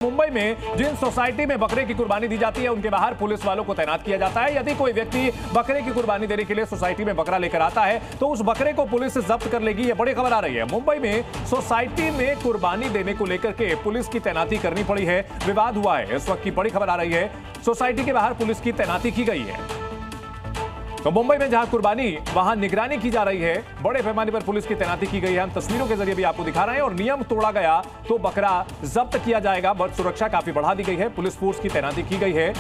मुंबई में जिन सोसाइटी में बकरे की कुर्बानी दी जाती है उनके बाहर पुलिस वालों को तैनात किया जाता है। यदि कोई व्यक्ति बकरे की कुर्बानी देने के लिए सोसाइटी में बकरा लेकर आता है तो उस बकरे को पुलिस जब्त कर लेगी। यह बड़ी खबर आ रही है। मुंबई में सोसाइटी में कुर्बानी देने को लेकर के पुलिस की तैनाती करनी पड़ी है। विवाद हुआ है। इस वक्त की बड़ी खबर आ रही है। सोसाइटी के बाहर पुलिस की तैनाती की गई है। तो मुंबई में जहां कुर्बानी वहां निगरानी की जा रही है। बड़े पैमाने पर पुलिस की तैनाती की गई है। हम तस्वीरों के जरिए भी आपको दिखा रहे हैं। और नियम तोड़ा गया तो बकरा जब्त किया जाएगा। बट सुरक्षा काफी बढ़ा दी गई है। पुलिस फोर्स की तैनाती की गई है।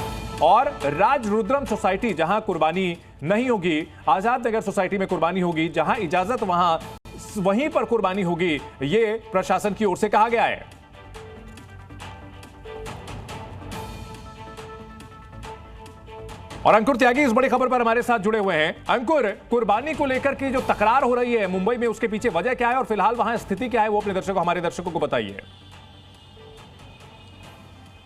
और राजरुद्रम सोसाइटी जहां कुर्बानी नहीं होगी, आजाद नगर सोसाइटी में कुर्बानी होगी। जहां इजाजत वहीं पर कुर्बानी होगी, ये प्रशासन की ओर से कहा गया है। और अंकुर त्यागी इस बड़ी खबर पर हमारे साथ जुड़े हुए हैं। अंकुर, कुर्बानी को लेकर की जो तकरार हो रही है मुंबई में, उसके पीछे वजह क्या है और फिलहाल वहां स्थिति क्या है, वो अपने हमारे दर्शकों को बताइए।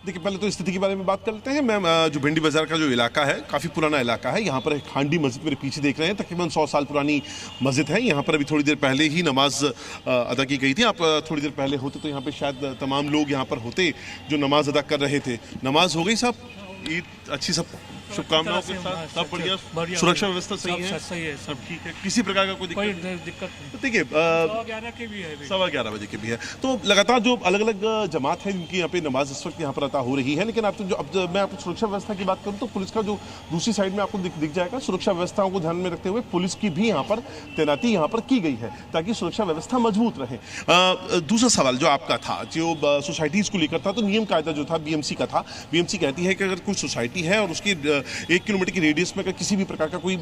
देखिए, पहले तो स्थिति के बारे में बात कर लेते हैं। मैं जो भिंडी बाजार का जो इलाका है, काफ़ी पुराना इलाका है। यहाँ पर एक हांडी मस्जिद मेरे पीछे देख रहे हैं, तकरीबन 100 साल पुरानी मस्जिद है। यहाँ पर अभी थोड़ी देर पहले ही नमाज अदा की गई थी। आप थोड़ी देर पहले होते तो यहाँ पे शायद तमाम लोग यहाँ पर होते जो नमाज अदा कर रहे थे। नमाज हो गई साहब? ईद अच्छी, सब शुभकामनाओं के साथ सब बढ़िया, सुरक्षा व्यवस्था सही है, सब ठीक है, किसी प्रकार का कोई दिक्कत नहीं। ठीक है, 11:15 बजे के भी है। तो लगातार जो अलग अलग जमात है इनकी यहाँ पे नमाज इस वक्त यहाँ पर अता हो रही है। लेकिन आप जो अब मैं आपको सुरक्षा व्यवस्था की बात करूँ तो पुलिस का जो दूसरी साइड में आपको दिख जाएगा, सुरक्षा व्यवस्थाओं को ध्यान में रखते हुए पुलिस की भी यहाँ पर तैनाती यहाँ पर की गई है ताकि सुरक्षा व्यवस्था मजबूत रहे। दूसरा सवाल जो आपका था, जो सोसाइटीज को लेकर था, तो नियम कायदा जो था बीएमसी का था। बीएमसी कहती है कि अगर कोई सोसाइटी है और उसकी 1 किलोमीटर की रेडियस में अगर किसी भी प्रकार का कोई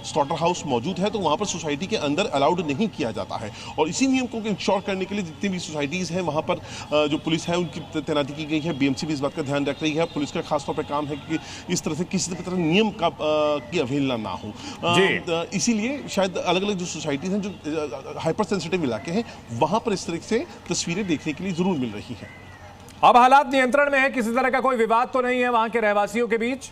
स्लॉटर हाउस मौजूद है तो वहाँ पर सोसाइटी के अंदर अलाउड नहीं किया जाता है। और इसी नियम को इंश्योर करने के लिए जितनी भी सोसाइटीज़ हैं वहाँ पर जो पुलिस है उनकी तैनाती की गई है। बीएमसी भी इस बात का ध्यान रख रही है। पुलिस का खासतौर पर काम है कि इस तरह से किसी तरह नियम का की अवहेलना ना हो। इसीलिए शायद अलग अलग जो सोसाइटीज़ हैं, जो हाइपर सेंसिटिव इलाके हैं, वहाँ पर इस तरह से तस्वीरें देखने के लिए ज़रूर मिल रही हैं। अब हालात नियंत्रण में है, किसी तरह का कोई विवाद तो नहीं है वहां के रहवासियों के बीच।